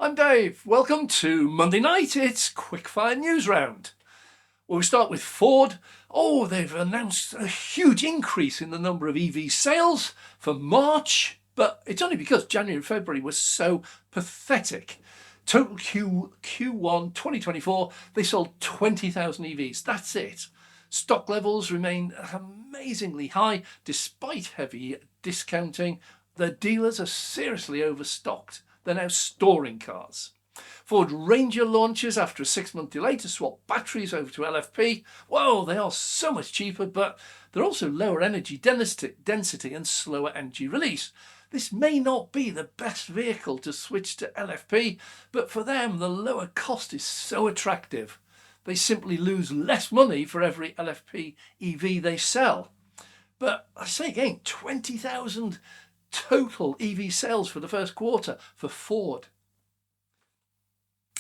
I'm Dave. Welcome to Monday night. It's Quickfire News Round. Well, we start with Ford. Oh, they've announced a huge increase in the number of EV sales for March, but it's only because January and February was so pathetic. Total Q1 2024, they sold 20,000 EVs. That's it. Stock levels remain amazingly high despite heavy discounting. The dealers are seriously overstocked. They're now storing cars. Ford Ranger launches after a 6-month delay to swap batteries over to LFP. Whoa, they are so much cheaper, but they're also lower energy density and slower energy release. This may not be the best vehicle to switch to LFP, but for them, the lower cost is so attractive. They simply lose less money for every LFP EV they sell. But I say again, 20,000 total EV sales for the first quarter for Ford.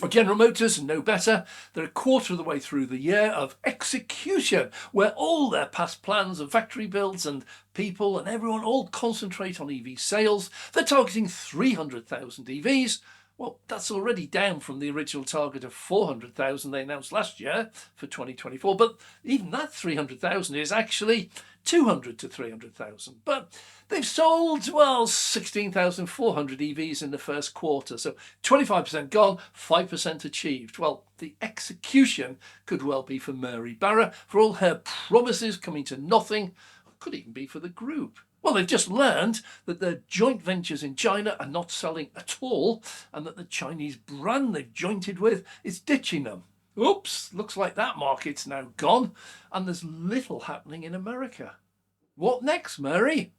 General Motors, no better. They're a quarter of the way through the year of execution, where all their past plans of factory builds and people and everyone all concentrate on EV sales. They're targeting 300,000 EVs. Well, that's already down from the original target of 400,000 they announced last year for 2024. But even that 300,000 is actually 200 to 300,000. But they've sold, well, 16,400 EVs in the first quarter. So 25% gone, 5% achieved. Well, the execution could well be for Mary Barra, for all her promises coming to nothing. Could even be for the group. Well, they've just learned that their joint ventures in China are not selling at all, and that the Chinese brand they've jointed with is ditching them. Oops, looks like that market's now gone, and there's little happening in America. What next, Mary?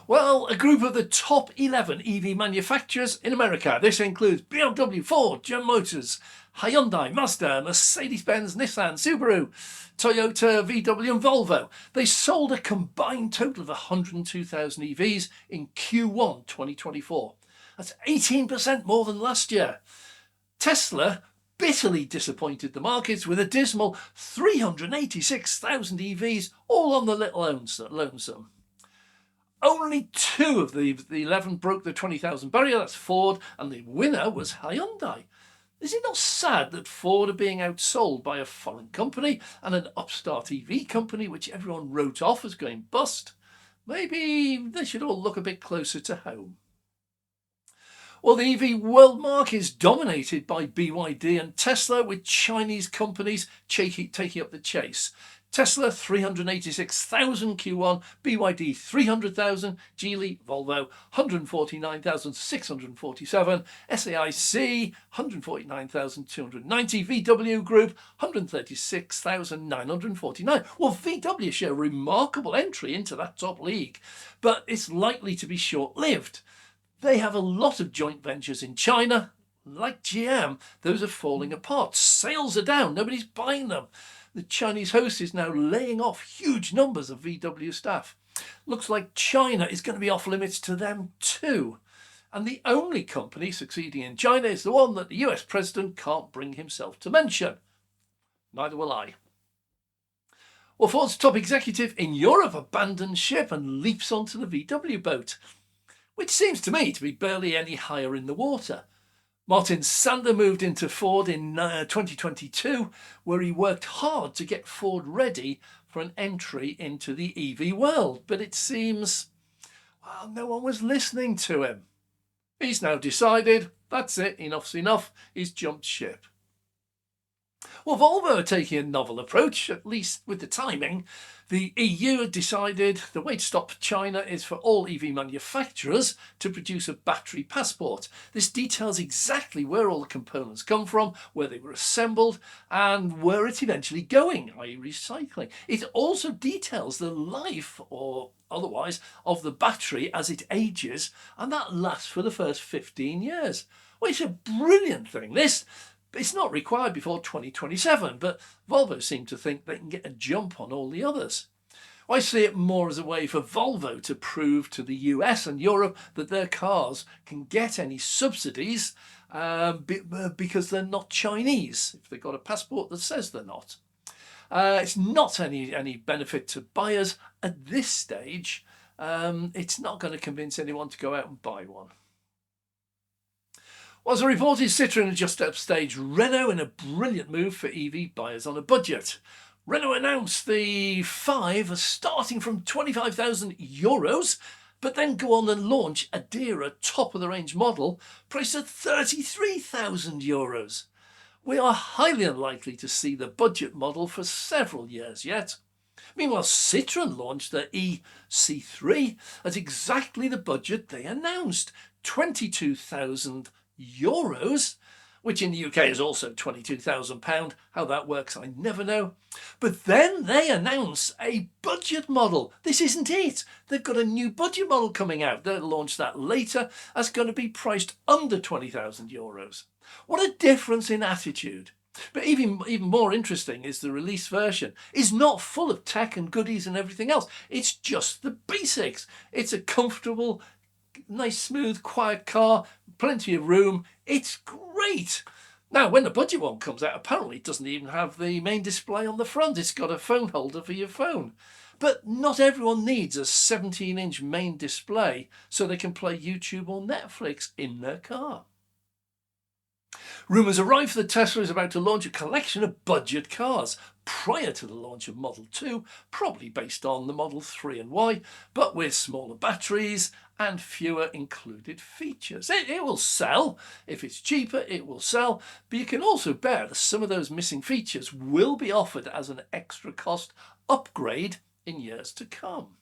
Well, a group of the top 11 EV manufacturers in America. This includes BMW, Ford, General Motors, Hyundai, Mazda, Mercedes-Benz, Nissan, Subaru, Toyota, VW and Volvo. They sold a combined total of 102,000 EVs in Q1 2024. That's 18% more than last year. Tesla bitterly disappointed the markets with a dismal 386,000 EVs, all on the little lonesome. Only 2 of the 11 broke the 20,000 barrier. That's Ford, and the winner was Hyundai. Is it not sad that Ford are being outsold by a foreign company and an upstart EV company which everyone wrote off as going bust? Maybe they should all look a bit closer to home. Well, the EV world market is dominated by BYD and Tesla, with Chinese companies taking up the chase. Tesla 386,000 Q1, BYD 300,000, Geely, Volvo 149,647, SAIC 149,290, VW Group 136,949. Well, VW show a remarkable entry into that top league, but it's likely to be short-lived. They have a lot of joint ventures in China. Like GM, those are falling apart. Sales are down. Nobody's buying them. The Chinese host is now laying off huge numbers of VW staff. Looks like China is going to be off limits to them too. And the only company succeeding in China is the one that the US president can't bring himself to mention. Neither will I. Well, Ford's top executive in Europe abandons ship and leaps onto the VW boat, which seems to me to be barely any higher in the water. Martin Sander moved into Ford in 2022, where he worked hard to get Ford ready for an entry into the EV world. But it seems, well, no one was listening to him. He's now decided, that's it, enough's enough. He's jumped ship. Well, Volvo are taking a novel approach, at least with the timing. The EU had decided the way to stop China is for all EV manufacturers to produce a battery passport. This details exactly where all the components come from, where they were assembled, and where it's eventually going, i.e. recycling. It also details the life, or otherwise, of the battery as it ages, and that lasts for the first 15 years. Well, it's a brilliant thing, this. It's not required before 2027, but Volvo seem to think they can get a jump on all the others. I see it more as a way for Volvo to prove to the US and Europe that their cars can get any subsidies because they're not Chinese, if they've got a passport that says they're not. It's not any benefit to buyers at this stage. It's not going to convince anyone to go out and buy one. Was a reported Citroen had just upstaged Renault in a brilliant move for EV buyers on a budget. Renault announced the 5 starting from €25,000, but then go on and launch a dearer top-of-the-range model priced at €33,000. We are highly unlikely to see the budget model for several years yet. Meanwhile, Citroen launched their E-C3 at exactly the budget they announced, €22,000, which in the UK is also £22,000. How that works, I never know. But then they announce a budget model. This isn't it. They've got a new budget model coming out. They'll launch that later. That's going to be priced under €20,000. What a difference in attitude. But even more interesting is the release version is not full of tech and goodies and everything else. It's just the basics. It's a comfortable, nice, smooth, quiet car, plenty of room. It's great. Now, when the budget one comes out, apparently it doesn't even have the main display on the front. It's got a phone holder for your phone. But not everyone needs a 17-inch main display so they can play YouTube or Netflix in their car. Rumours arrive that Tesla is about to launch a collection of budget cars prior to the launch of Model 2, probably based on the Model 3 and Y, but with smaller batteries and fewer included features. It will sell. If it's cheaper, it will sell. But you can also bear that some of those missing features will be offered as an extra cost upgrade in years to come.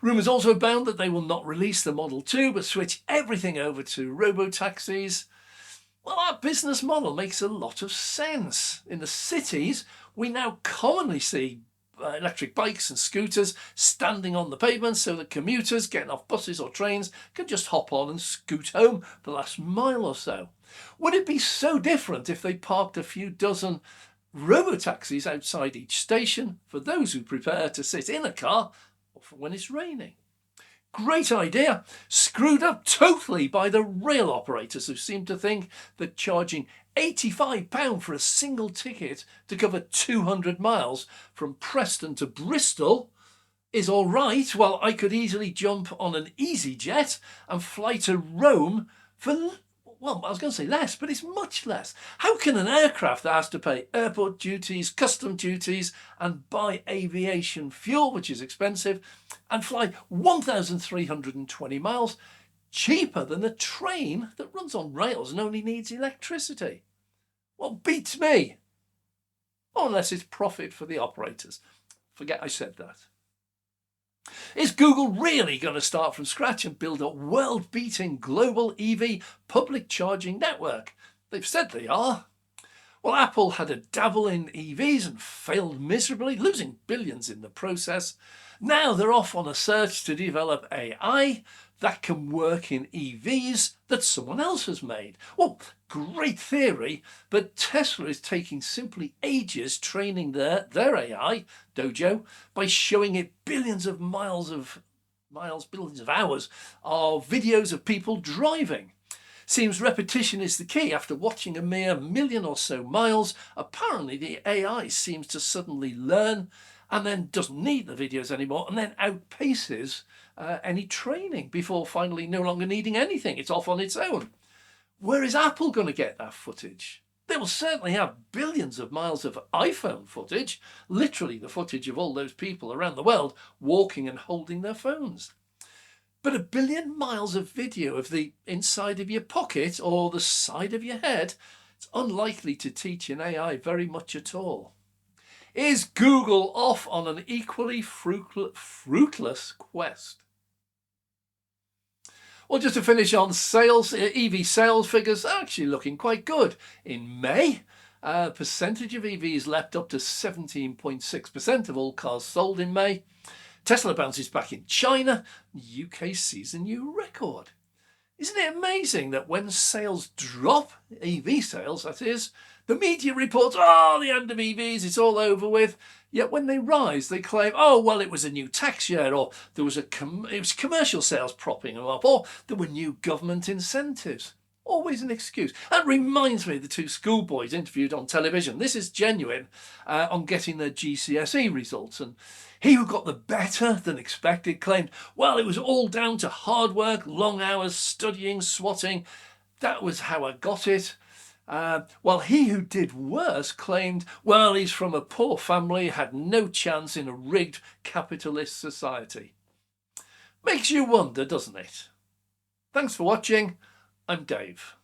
Rumours also abound that they will not release the Model 2, but switch everything over to Robotaxis. Well, our business model makes a lot of sense. In the cities, we now commonly see electric bikes and scooters standing on the pavement so that commuters getting off buses or trains can just hop on and scoot home the last mile or so. Would it be so different if they parked a few dozen robotaxis outside each station for those who prefer to sit in a car or for when it's raining? Great idea, screwed up totally by the rail operators who seem to think that charging £85 for a single ticket to cover 200 miles from Preston to Bristol is all right, while I could easily jump on an EasyJet and fly to Rome for, well, I was going to say less, but it's much less. How can an aircraft that has to pay airport duties, custom duties, and buy aviation fuel, which is expensive, and fly 1,320 miles cheaper than a train that runs on rails and only needs electricity? Well, beats me. Oh, unless it's profit for the operators. Forget I said that. Is Google really going to start from scratch and build a world-beating global EV public charging network? They've said they are. Well, Apple had a dabble in EVs and failed miserably, losing billions in the process. Now they're off on a search to develop AI that can work in EVs that someone else has made. Well, great theory, but Tesla is taking simply ages training their AI, Dojo, by showing it billions of hours of videos of people driving. Seems repetition is the key. After watching a mere million or so miles, apparently the AI seems to suddenly learn and then doesn't need the videos anymore and then outpaces any training before finally no longer needing anything. It's off on its own. Where is Apple going to get that footage? They will certainly have billions of miles of iPhone footage, literally the footage of all those people around the world walking and holding their phones. But a billion miles of video of the inside of your pocket or the side of your head, it's unlikely to teach an AI very much at all. Is Google off on an equally fruitless quest? Well, just to finish on sales, EV sales figures are actually looking quite good. In May, percentage of EVs leapt up to 17.6% of all cars sold in May. Tesla bounces back in China. The UK sees a new record. Isn't it amazing that when sales drop, EV sales that is, the media reports, oh, the end of EVs, it's all over with. Yet when they rise, they claim, oh, well, it was a new tax year, or there was it was commercial sales propping them up, or there were new government incentives. Always an excuse. That reminds me of the two schoolboys interviewed on television. This is genuine, on getting their GCSE results. And he who got the better than expected claimed, well, it was all down to hard work, long hours, studying, swatting. that was how I got it. While he who did worse claimed, well, he's from a poor family, had no chance in a rigged capitalist society. Makes you wonder, doesn't it? Thanks for watching. I'm Dave.